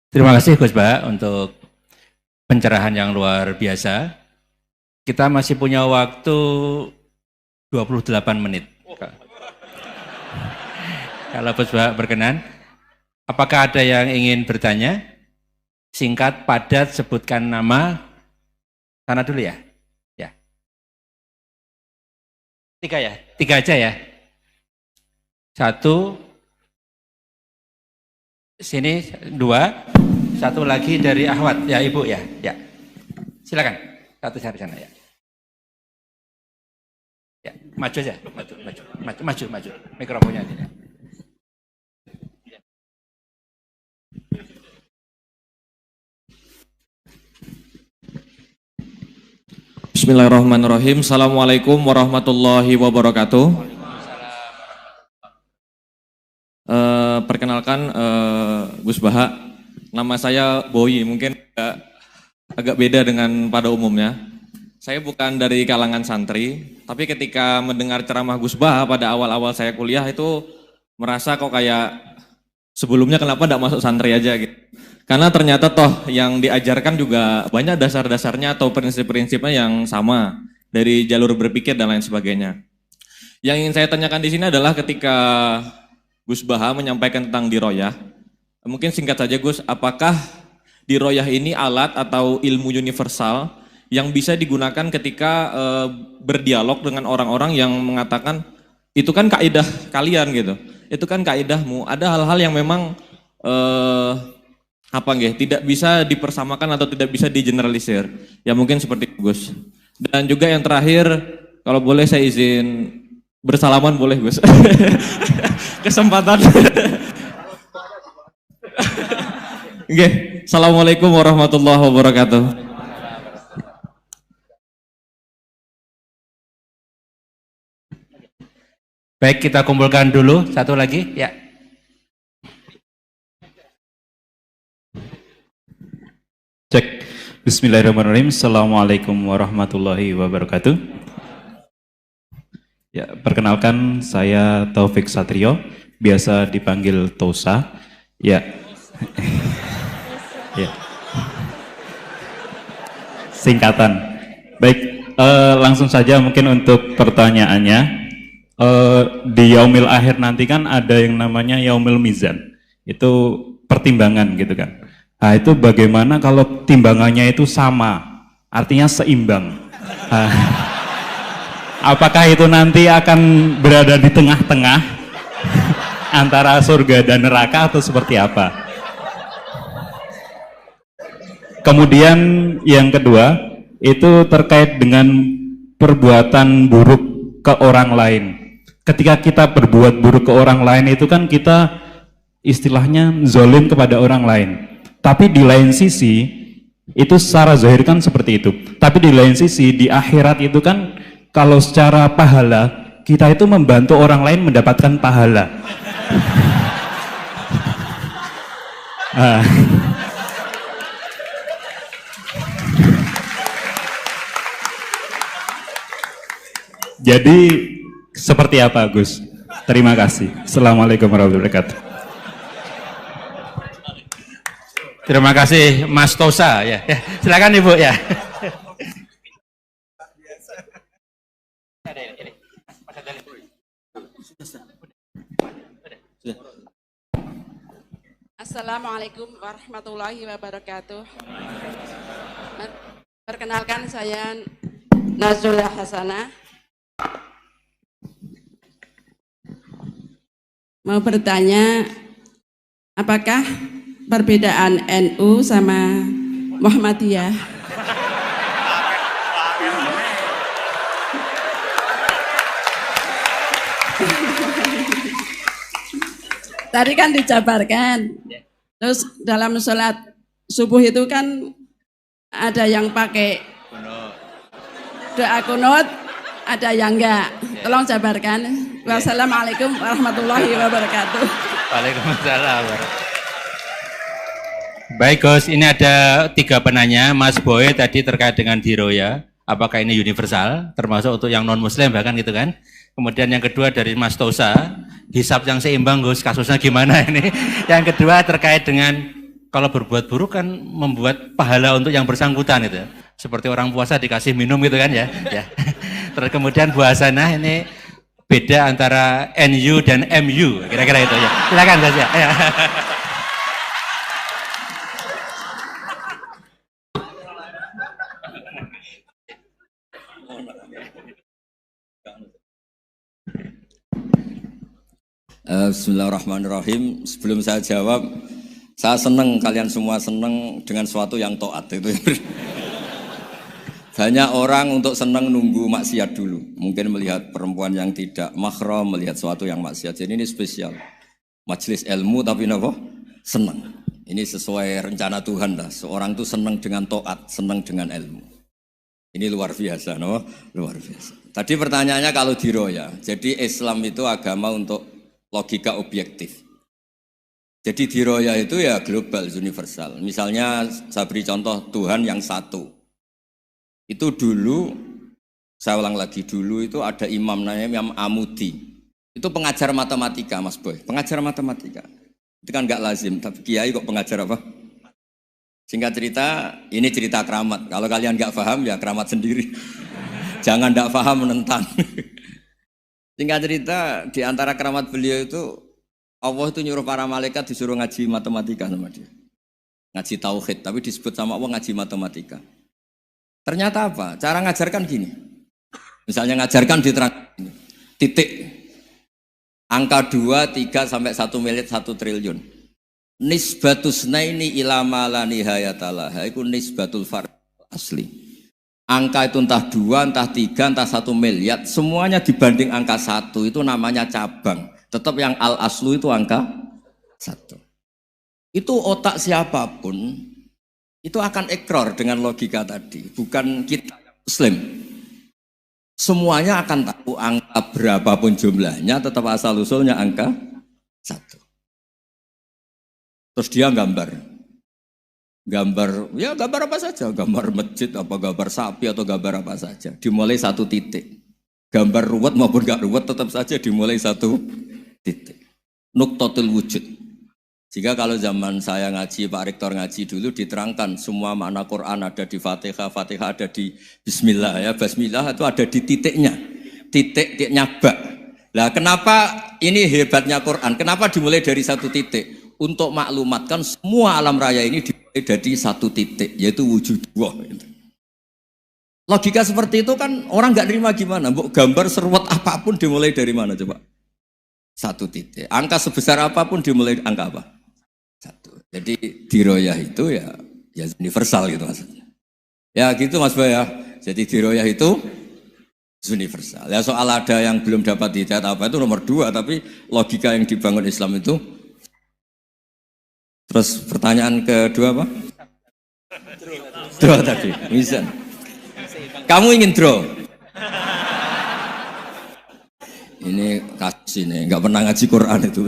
Terima kasih Gus Bah untuk pencerahan yang luar biasa. Kita masih punya waktu 28 menit. Kalau Gus Bah berkenan, apakah ada yang ingin bertanya? Singkat, padat, sebutkan nama. Sana dulu ya. Ya. Tiga ya? Tiga aja ya? Satu. Sini dua. Satu lagi dari Ahwat, ya Ibu ya. Ya. Silakan. Satu dari sana ya. Ya, maju aja. Maju. Mikrofonnya ini. Bismillahirrahmanirrahim. Assalamualaikum warahmatullahi wabarakatuh. Perkenalkan Gus Baha, nama saya Boy, mungkin agak beda dengan pada umumnya. Saya bukan dari kalangan santri, tapi ketika mendengar ceramah Gus Baha pada awal-awal saya kuliah itu merasa kok kayak sebelumnya kenapa tidak masuk santri aja gitu. Karena ternyata toh yang diajarkan juga banyak dasar-dasarnya atau prinsip-prinsipnya yang sama dari jalur berpikir dan lain sebagainya. Yang ingin saya tanyakan di sini adalah ketika Gus Baha menyampaikan tentang diroyah, mungkin singkat saja Gus, apakah diroyah ini alat atau ilmu universal yang bisa digunakan ketika berdialog dengan orang-orang yang mengatakan itu kan kaidah kalian gitu, itu kan kaidahmu, ada hal-hal yang memang tidak bisa dipersamakan atau tidak bisa digeneralisir, ya mungkin seperti itu Gus. Dan juga yang terakhir, kalau boleh saya izin bersalaman boleh Gus. Kesempatan. Oke, Assalamualaikum warahmatullahi wabarakatuh. Baik, kita kumpulkan dulu satu lagi ya. Cek. Bismillahirrahmanirrahim. Assalamualaikum warahmatullahi wabarakatuh. Ya, perkenalkan saya Taufik Satrio, biasa dipanggil Tosa. Ya. Ya. Singkatan. Baik, langsung saja mungkin untuk pertanyaannya. Di Yaumil Akhir nanti kan ada yang namanya Yaumil Mizan. Itu pertimbangan gitu kan. Nah, itu bagaimana kalau timbangannya itu sama, artinya seimbang. Nah, apakah itu nanti akan berada di tengah-tengah antara surga dan neraka atau seperti apa? Kemudian yang kedua, itu terkait dengan perbuatan buruk ke orang lain. Ketika kita berbuat buruk ke orang lain itu kan kita istilahnya zolim kepada orang lain. Tapi di lain sisi, itu secara zahir kan seperti itu. Tapi di lain sisi, di akhirat itu kan kalau secara pahala, kita itu membantu orang lain mendapatkan pahala. Jadi seperti apa Gus? Terima kasih. Assalamualaikum warahmatullahi wabarakatuh. Terima kasih Mas Tosa ya. Silakan Ibu ya. Assalamualaikum warahmatullahi wabarakatuh. Perkenalkan saya Nazula Hasanah. Mau bertanya, apakah perbedaan NU sama Muhammadiyah? Tadi kan dijabarkan, terus dalam sholat subuh itu kan ada yang pakai doa kunut, ada yang enggak. Tolong jabarkan. Wassalamualaikum warahmatullahi wabarakatuh. Waalaikumsalam. Baik Gus, ini ada 3 penanya. Mas Boy tadi terkait dengan diroya, apakah ini universal, termasuk untuk yang non muslim bahkan gitu kan. Kemudian yang kedua dari Mas Tosa, hisab yang seimbang Gus, kasusnya gimana ini. Yang kedua terkait dengan kalau berbuat buruk kan membuat pahala untuk yang bersangkutan itu. Seperti orang puasa dikasih minum gitu kan ya. Ya. Terus kemudian buasana ini beda antara NU dan MU, kira-kira itu ya. Silakan saja. Ya. Bismillahirrahmanirrahim. Sebelum saya jawab, saya senang kalian semua senang dengan sesuatu yang taat itu. Banyak orang untuk senang nunggu maksiat dulu. Mungkin melihat perempuan yang tidak mahram, melihat sesuatu yang maksiat. Jadi ini spesial. Majelis ilmu tapi apa? Senang. Ini sesuai rencana Tuhan lah. Seorang itu senang dengan taat, senang dengan ilmu. Ini luar biasa, no? Luar biasa. Tadi pertanyaannya kalau diroya. Jadi Islam itu agama untuk logika objektif. Jadi diroya itu ya global, universal. Misalnya saya beri contoh Tuhan yang satu. Itu dulu, saya ulang lagi, dulu itu ada imam namanya Imam Amudi. Itu pengajar matematika, Mas Boy. Pengajar matematika. Itu kan nggak lazim, tapi kiai kok pengajar apa? Singkat cerita, ini cerita keramat. Kalau kalian nggak paham ya keramat sendiri. Jangan nggak paham menentang. Singkat cerita, di antara keramat beliau itu, Allah itu nyuruh para malaikat disuruh ngaji matematika sama dia. Ngaji tauhid, tapi disebut sama Allah ngaji matematika. Ternyata apa? Cara ngajarkan gini. Misalnya ngajarkan diterang gini. Titik. Angka 2, 3, sampai 1 miliar, 1 triliun. Nisbatusnaini ilama la nihayatalah. Itu nisbatul fard asli. Angka itu entah 2, entah 3, entah 1 miliar, semuanya dibanding angka 1 itu namanya cabang. Tetap yang al-aslu itu angka 1. Itu otak siapapun, itu akan ikrar dengan logika tadi. Bukan kita Muslim. Semuanya akan tahu angka berapapun jumlahnya, tetap asal-usulnya angka 1. Terus dia gambar ya gambar apa saja, gambar masjid, apa gambar sapi atau gambar apa saja, dimulai 1 titik. Gambar ruwet maupun gak ruwet tetap saja dimulai 1 titik. Nuktotul wujud. Jika kalau zaman saya ngaji, Pak Rektor ngaji dulu diterangkan semua makna Quran ada di Fatihah, Fatihah ada di Bismillah ya, Bismillah itu ada di titiknya, titiknya bak. Nah kenapa ini hebatnya Quran? Kenapa dimulai dari 1 titik? Untuk maklumatkan semua alam raya ini dimulai dari 1 titik, yaitu wujud Allah. Logika seperti itu kan orang nggak nerima gimana? Gambar seruat apapun dimulai dari mana coba? 1 titik. Angka sebesar apapun dimulai angka apa? 1. Jadi diroyah itu ya universal gitu maksudnya. Ya gitu Mas Boy ya. Jadi diroyah itu universal. Ya soal ada yang belum dapat hidayat apa itu nomor 2, tapi logika yang dibangun Islam itu. Terus pertanyaan kedua apa? Draw tadi, mizan. Kamu ingin draw? Ini kasus ini, nggak pernah ngaji Quran itu.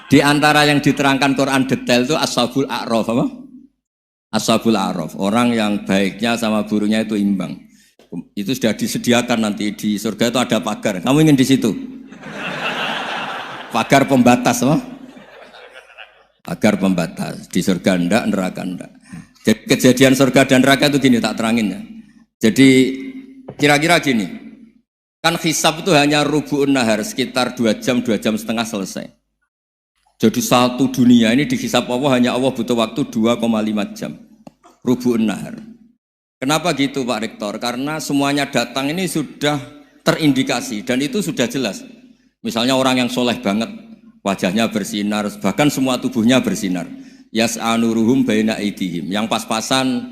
Di antara yang diterangkan Quran detail itu Ashabul A'raf apa? Ashabul A'raf, orang yang baiknya sama buruknya itu imbang. Itu sudah disediakan nanti di surga itu ada pagar. Kamu ingin di situ? Pagar pembatas, apa? Pagar pembatas. Di surga enggak, neraka enggak. Jadi kejadian surga dan neraka itu gini, tak terangin ya. Jadi kira-kira gini, kan hisab itu hanya rubu'un nahar, sekitar 2 jam, 2 jam setengah selesai. Jadi satu dunia ini dihisab Allah, hanya Allah butuh waktu 2,5 jam. Rubu'un nahar. Kenapa gitu Pak Rektor? Karena semuanya datang ini sudah terindikasi dan itu sudah jelas. Misalnya orang yang soleh banget, wajahnya bersinar, bahkan semua tubuhnya bersinar. Yas'anuruhum baina aidihim. Yang pas-pasan,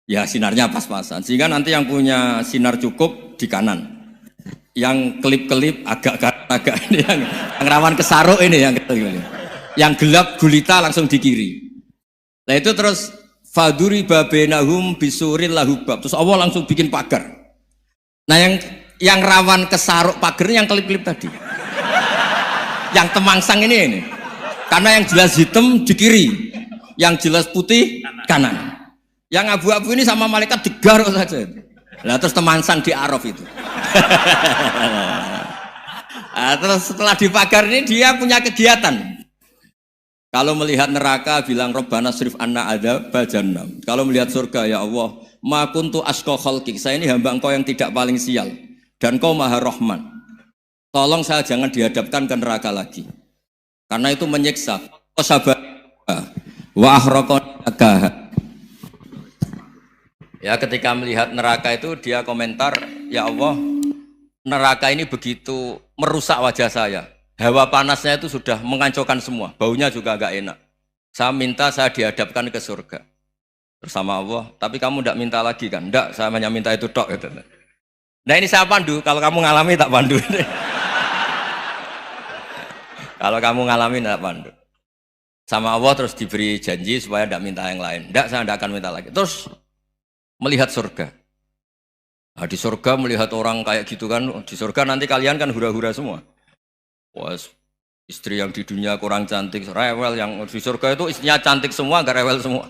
ya sinarnya pas-pasan. Sehingga nanti yang punya sinar cukup di kanan. Yang kelip-kelip agak ini, yang rawan kesaruk ini. Yang gelap gulita langsung di kiri. Nah itu terus, faduriba bainahum bisuril lahubab. Terus Allah langsung bikin pagar. Nah yang rawan kesaruk pagarnya yang kelip-kelip tadi. Yang temangsang ini. Karena yang jelas hitam di kiri, yang jelas putih kanan. Yang abu-abu ini sama malaikat digaruk saja. Nah terus temangsang di Araf itu. Nah, terus setelah dipagar ini dia punya kegiatan. Kalau melihat neraka bilang Rabbana srif anna adzab jahannam. Kalau melihat surga ya Allah, ma kuntu asqa khalqik. Saya ini hamba Engkau yang tidak paling sial dan Kau Maha Rahman. Tolong saya jangan dihadapkan ke neraka lagi. Karena itu menyiksa. Sabar wa ahraqaka. Ya ketika melihat neraka itu dia komentar, ya Allah, neraka ini begitu merusak wajah saya. Hawa panasnya itu sudah menghancurkan semua. Baunya juga agak enak. Saya minta saya dihadapkan ke surga. Bersama Allah. Tapi kamu tidak minta lagi kan? Tidak, saya hanya minta itu tok. Gitu. Nah ini saya pandu. Kalau kamu ngalami tak pandu. Kalau kamu ngalami tak pandu. Sama Allah terus diberi janji supaya tidak minta yang lain. Tidak, saya tidak akan minta lagi. Terus melihat surga. Nah, di surga melihat orang kayak gitu kan. Di surga nanti kalian kan hura-hura semua. Wah, istri yang di dunia kurang cantik, rewel, yang di surga itu istrinya cantik semua, gak rewel semua.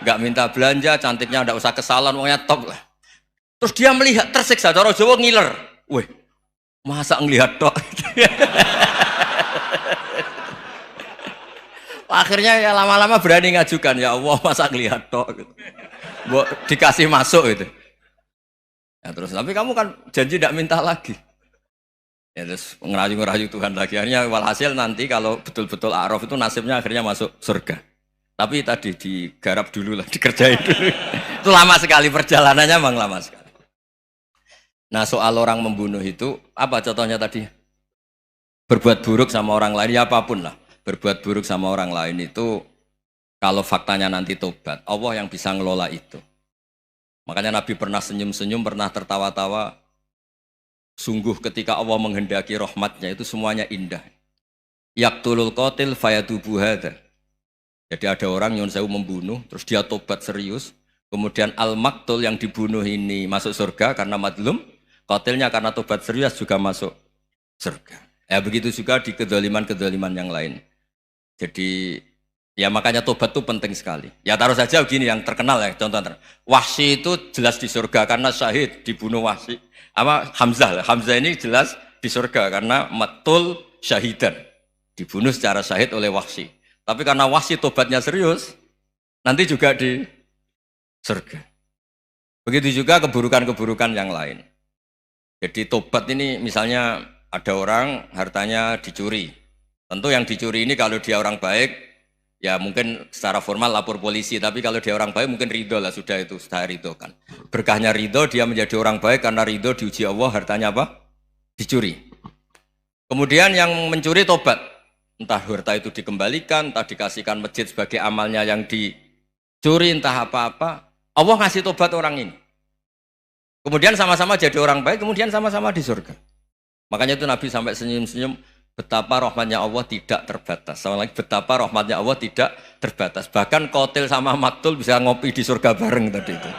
Gak minta belanja, cantiknya gak usah kesalahan, pokoknya top lah. Terus dia melihat, tersiksa, cara Jawa ngiler. Wih, masa ngelihat tok? Akhirnya ya lama-lama berani ngajukan, ya Allah masa ngelihat tok? Gitu. Dikasih masuk gitu. Ya, terus, tapi kamu kan janji gak minta lagi. Ya terus ngerayu-ngerayu Tuhan lagi. Akhirnya walhasil nanti kalau betul-betul A'raf itu nasibnya akhirnya masuk surga. Tapi tadi digarap dulu lah, dikerjain dulu. Itu lama sekali perjalanannya, memang lama sekali. Nah soal orang membunuh itu, apa contohnya tadi? Berbuat buruk sama orang lain, ya apapun lah. Berbuat buruk sama orang lain itu, kalau faktanya nanti tobat, Allah yang bisa ngelola itu. Makanya Nabi pernah senyum-senyum, pernah tertawa-tawa. Sungguh ketika Allah menghendaki rahmatnya itu semuanya indah. Yaqtulul qatil fayatubu hadza. Jadi ada orang nyun sewu membunuh, terus dia tobat serius. Kemudian al-maktul yang dibunuh ini masuk surga karena madlum. Qatilnya karena tobat serius juga masuk surga. Ya begitu juga di kedoliman-kedoliman yang lain. Jadi ya makanya tobat itu penting sekali. Ya taruh saja begini yang terkenal ya, contoh. Wahsy itu jelas di surga karena syahid dibunuh Wahsy. Apa Hamzah ini jelas di surga karena matul syahidan, dibunuh secara syahid oleh Wahsy. Tapi karena Wahsy tobatnya serius, nanti juga di surga. Begitu juga keburukan-keburukan yang lain. Jadi tobat ini misalnya ada orang hartanya dicuri. Tentu yang dicuri ini kalau dia orang baik, ya mungkin secara formal lapor polisi, tapi kalau dia orang baik mungkin ridho lah, sudah itu sudah ridho kan. Berkahnya ridho, dia menjadi orang baik karena ridho diuji Allah, hartanya apa? Dicuri. Kemudian yang mencuri tobat, entah harta itu dikembalikan, entah dikasihkan masjid sebagai amalnya yang dicuri, entah apa-apa. Allah ngasih tobat orang ini. Kemudian sama-sama jadi orang baik, kemudian sama-sama di surga. Makanya itu Nabi sampai senyum-senyum. Betapa rahmatnya Allah tidak terbatas. Sama lagi betapa rahmatnya Allah tidak terbatas. Bahkan qatil sama maktul bisa ngopi di surga bareng tadi itu.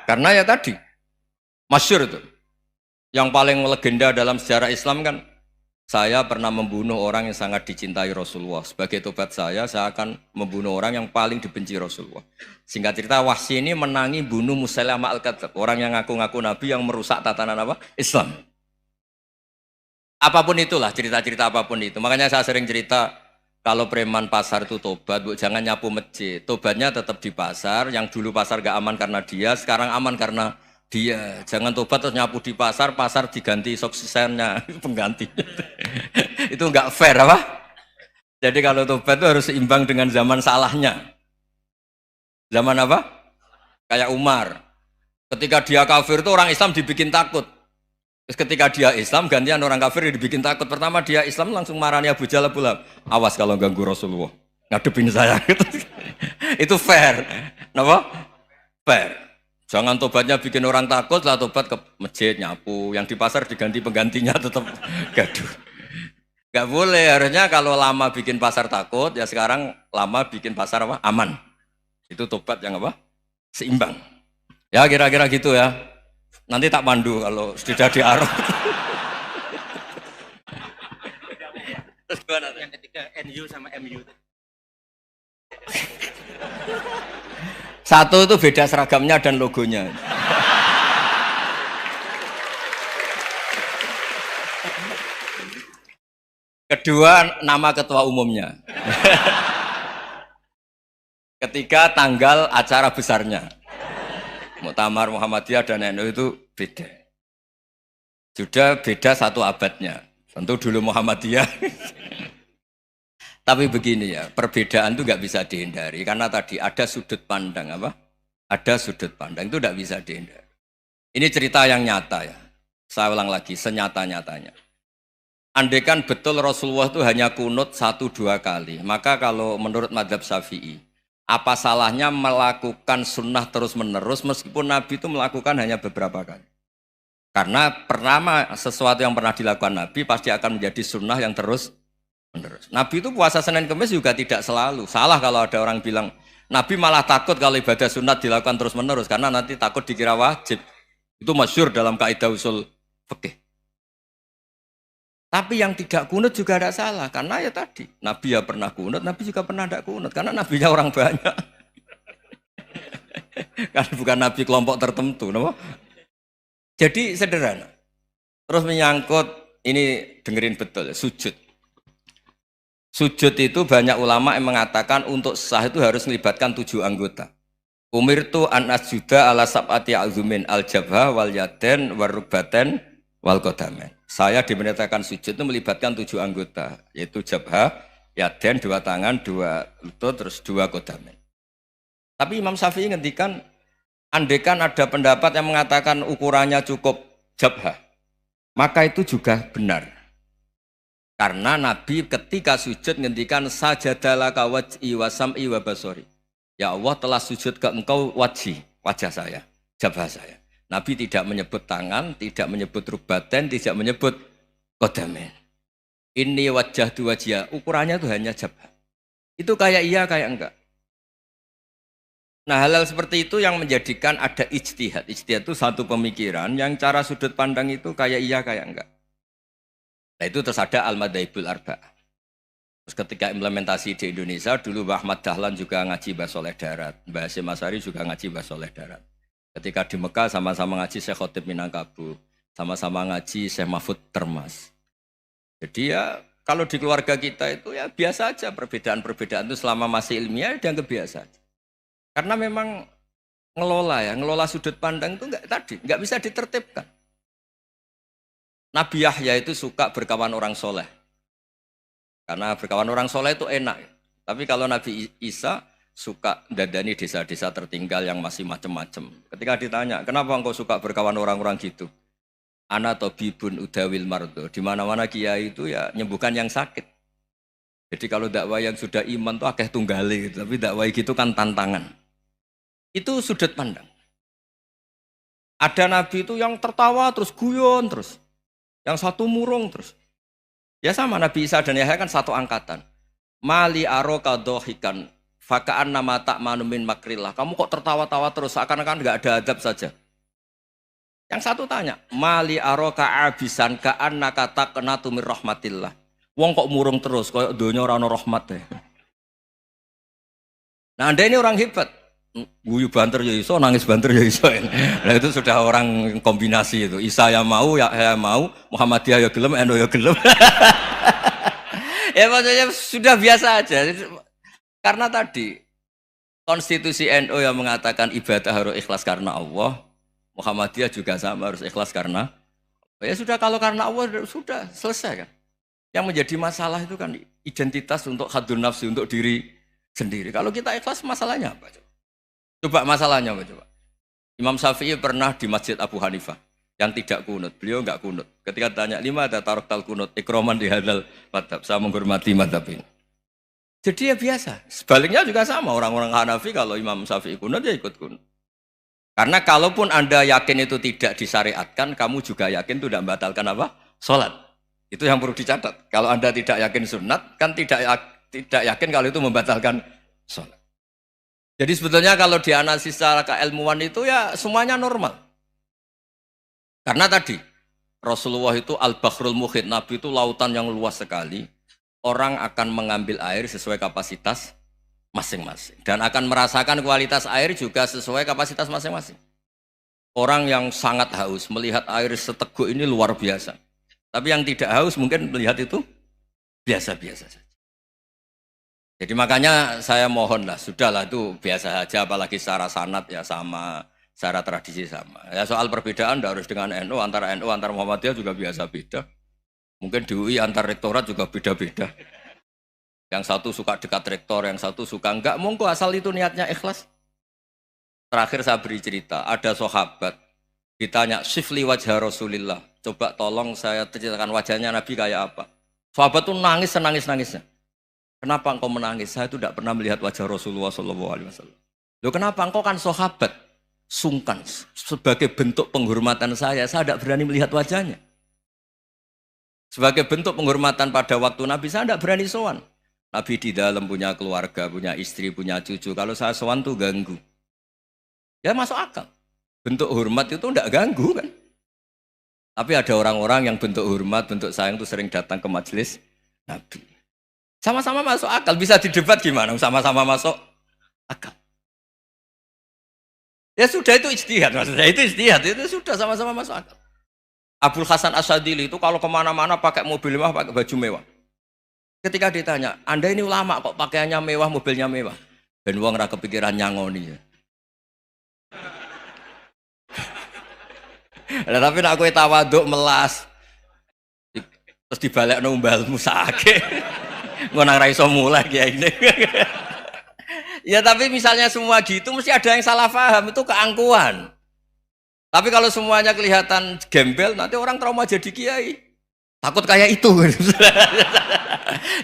Karena ya tadi masyhur itu. Yang paling legenda dalam sejarah Islam kan, saya pernah membunuh orang yang sangat dicintai Rasulullah. Sebagai tobat saya akan membunuh orang yang paling dibenci Rasulullah. Singkat cerita, Wahsy ini menangi bunuh Musailamah al-Kadzdzab, orang yang ngaku-ngaku nabi yang merusak tatanan apa? Islam. Apapun itulah, cerita-cerita apapun itu. Makanya saya sering cerita, kalau preman pasar itu tobat, bu, jangan nyapu masjid. Tobatnya tetap di pasar, yang dulu pasar gak aman karena dia, sekarang aman karena dia. Jangan tobat terus nyapu di pasar, pasar diganti suksesennya, pengganti. Itu gak fair apa? Jadi kalau tobat itu harus seimbang dengan zaman salahnya. Zaman apa? Kayak Umar. Ketika dia kafir itu orang Islam dibikin takut. Ketika dia Islam, gantian orang kafir dibikin takut. Pertama dia Islam langsung marahni Abu Jahal, awas kalau ganggu Rasulullah, ngadepin saya. Itu fair. Kenapa? Fair. Jangan tobatnya bikin orang takut, lah tobat ke masjid, nyapu. Yang di pasar diganti penggantinya tetap gaduh. Gak boleh, harusnya kalau lama bikin pasar takut, ya sekarang lama bikin pasar apa? Aman. Itu tobat yang apa? Seimbang. Ya kira-kira gitu ya. Nanti tak pandu kalau sudah di A'raf. Terus gimana? Yang ketiga NU sama MU. Satu itu beda seragamnya dan logonya. Kedua, nama ketua umumnya. Ketiga, tanggal acara besarnya. Muktamar Muhammadiyah dan NU itu beda. Sudah beda 1 abadnya. Tentu dulu Muhammadiyah. Tapi begini ya, perbedaan itu nggak bisa dihindari. Karena tadi ada sudut pandang apa? Ada sudut pandang, itu nggak bisa dihindari. Ini cerita yang nyata ya. Saya ulang lagi, senyata-nyatanya. Andaikan betul Rasulullah itu hanya kunut 1-2 kali, maka kalau menurut mazhab Syafi'i, apa salahnya melakukan sunnah terus-menerus meskipun Nabi itu melakukan hanya beberapa kali? Karena pertama sesuatu yang pernah dilakukan Nabi pasti akan menjadi sunnah yang terus-menerus. Nabi itu puasa Senin Kemis juga tidak selalu. Salah kalau ada orang bilang, Nabi malah takut kalau ibadah sunat dilakukan terus-menerus karena nanti takut dikira wajib. Itu masyhur dalam kaidah usul fikih. Tapi yang tidak kunut juga tidak salah, karena ya tadi, Nabi ya pernah kunut, Nabi juga pernah tidak kunut, karena Nabinya orang banyak. Karena bukan Nabi kelompok tertentu, no? Jadi sederhana. Terus menyangkut, ini dengerin betul, sujud. Sujud itu banyak ulama yang mengatakan untuk sah itu harus melibatkan 7 anggota. Umirtu an asjuda ala sab'ati azumin al-jabha wal yaden warukbaten wal qadamen. Saya diperintahkan sujud itu melibatkan 7 anggota, yaitu jabha, yaden 2 tangan, 2 lutut, terus 2 qadamen. Tapi Imam Syafi'i ngendikan, andaikan ada pendapat yang mengatakan ukurannya cukup jabha, maka itu juga benar. Karena Nabi ketika sujud ngendikan sajadalaka waj'i wa sam'i wa basori. Ya Allah telah sujud ke engkau wajah saya, jabha saya. Nabi tidak menyebut tangan, tidak menyebut rukbaten, tidak menyebut qadamen. Ini wajah tu wajah, ukurannya itu hanya jabha. Itu kayak iya, kayak enggak. Nah hal-hal seperti itu yang menjadikan ada ijtihad. Ijtihad itu satu pemikiran yang cara sudut pandang itu kayak iya, kayak enggak. Nah itu terus ada al-madhaibul arba'ah. Terus ketika implementasi di Indonesia, dulu Mbah Ahmad Dahlan juga ngaji Mbah Soleh Darat. Mbah Hasyim Asy'ari juga ngaji Mbah Soleh Darat. Ketika di Mekah sama-sama ngaji Syekh Khotib Minangkabau, sama-sama ngaji Syekh Mahfud Termas. Jadi ya kalau di keluarga kita itu ya biasa aja, perbedaan-perbedaan itu selama masih ilmiah dianggap biasa aja. Karena memang ngelola sudut pandang itu nggak bisa ditertibkan. Nabi Yahya itu suka berkawan orang soleh. Karena berkawan orang soleh itu enak. Tapi kalau Nabi Isa suka dadani desa-desa tertinggal yang masih macam-macam. Ketika ditanya, kenapa engkau suka berkawan orang-orang gitu? Ana tabibun udawil mardo. Di mana-mana kiai itu ya nyembuhkan yang sakit. Jadi kalau dakwah yang sudah iman tuh akeh tunggale gitu. Tapi dakwah gitu kan tantangan. Itu sudut pandang. Ada nabi itu yang tertawa terus guyon terus. Yang satu murung terus. Ya sama Nabi Isa dan Yahya kan satu angkatan. Mali aroka dohikan. Fakaan nama tak manumin makrillah. Kamu kok tertawa-tawa terus, seakan-akan nggak ada adab saja. Yang satu tanya, mali aroka abisan kaan nakata kena tumir rahmatillah. Wong kok murung terus, kok dunia orang rahmat deh. Nah anda ini orang hebat. Guyu banter ya iso, nangis banter ya iso. Nah itu sudah orang kombinasi itu. Isa ya mau, ya mau, Muhammadiyah ya gelem, NU ya gelem. Ya maksudnya sudah biasa aja. Karena tadi konstitusi NU yang mengatakan ibadah harus ikhlas karena Allah, Muhammadiyah juga sama harus ikhlas karena ya sudah, kalau karena Allah sudah selesai kan. Yang menjadi masalah itu kan identitas untuk hadun nafsi, untuk diri sendiri. Kalau kita ikhlas masalahnya apa? Coba masalahnya apa coba? Imam Syafi'i pernah di Masjid Abu Hanifah yang tidak kunut. Beliau enggak kunut. Ketika tanya, lima ada tarok tal kunut, ikroman di hadal madhab. Saya menghormati madhab ini. Jadi ya biasa. Sebaliknya juga sama. Orang-orang Hanafi kalau Imam Syafi'i kunut ya ikut kunut. Karena kalaupun Anda yakin itu tidak disyariatkan, kamu juga yakin itu tidak membatalkan apa? Sholat. Itu yang perlu dicatat. Kalau Anda tidak yakin sunat, kan tidak yakin kalau itu membatalkan sholat. Jadi sebetulnya kalau dianalisis secara keilmuan itu ya semuanya normal. Karena tadi Rasulullah itu al-Bahrul Muhit, Nabi itu lautan yang luas sekali. Orang akan mengambil air sesuai kapasitas masing-masing. Dan akan merasakan kualitas air juga sesuai kapasitas masing-masing. Orang yang sangat haus melihat air seteguk ini luar biasa. Tapi yang tidak haus mungkin melihat itu biasa-biasa saja. Jadi makanya saya mohonlah, sudahlah itu biasa saja, apalagi secara sanad ya sama, secara tradisi sama. Ya soal perbedaan tidak harus dengan NU, antara Muhammadiyah juga biasa beda. Mungkin di UI antar rektorat juga beda-beda. Yang satu suka dekat rektor, yang satu suka enggak. Monggo asal itu niatnya ikhlas. Terakhir saya beri cerita, ada sahabat ditanya, "Sifli wajah Rasulillah." Coba tolong saya ceritakan wajahnya Nabi kayak apa. Sahabat tuh nangis senangis-nangisnya. Kenapa engkau menangis? Saya itu tidak pernah melihat wajah Rasulullah SAW. Loh kenapa? Engkau kan sahabat. Sungkan. Sebagai bentuk penghormatan saya tidak berani melihat wajahnya. Sebagai bentuk penghormatan pada waktu Nabi, saya tidak berani sowan. Nabi di dalam punya keluarga, punya istri, punya cucu. Kalau saya sowan tuh ganggu. Ya masuk akal. Bentuk hormat itu tidak ganggu kan. Tapi ada orang-orang yang bentuk hormat, bentuk sayang itu sering datang ke majelis Nabi. Sama-sama masuk akal, bisa didebat gimana? Sama-sama masuk akal. Ya sudah itu ijtihad, maksudnya itu ijtihad, itu sudah sama-sama masuk akal. Abul Hasan Asyadili itu kalau kemana-mana pakai mobil mewah, pakai baju mewah. Ketika ditanya, Anda ini ulama kok pakaiannya mewah, mobilnya mewah? Ben wong ra kepikiran nyangoni. Nah, tapi nak kowe tawaduk melas, terus dibalekno mbalmu sakit. Ngono ra iso mulai kiai ini. Ya tapi misalnya semua gitu mesti ada yang salah paham, itu keangkuhan. Tapi kalau semuanya kelihatan gembel, nanti orang trauma jadi kiai. Takut kayak itu.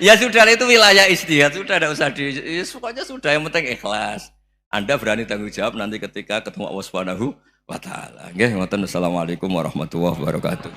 Ya sudah, itu wilayah ijtihad, sudah tidak usah ya, pokoknya sudah, yang penting ikhlas. Anda berani tanggung jawab nanti ketika ketemu Allah Subhanahu wa taala. Nggih, ngoten. Assalamualaikum warahmatullahi wabarakatuh.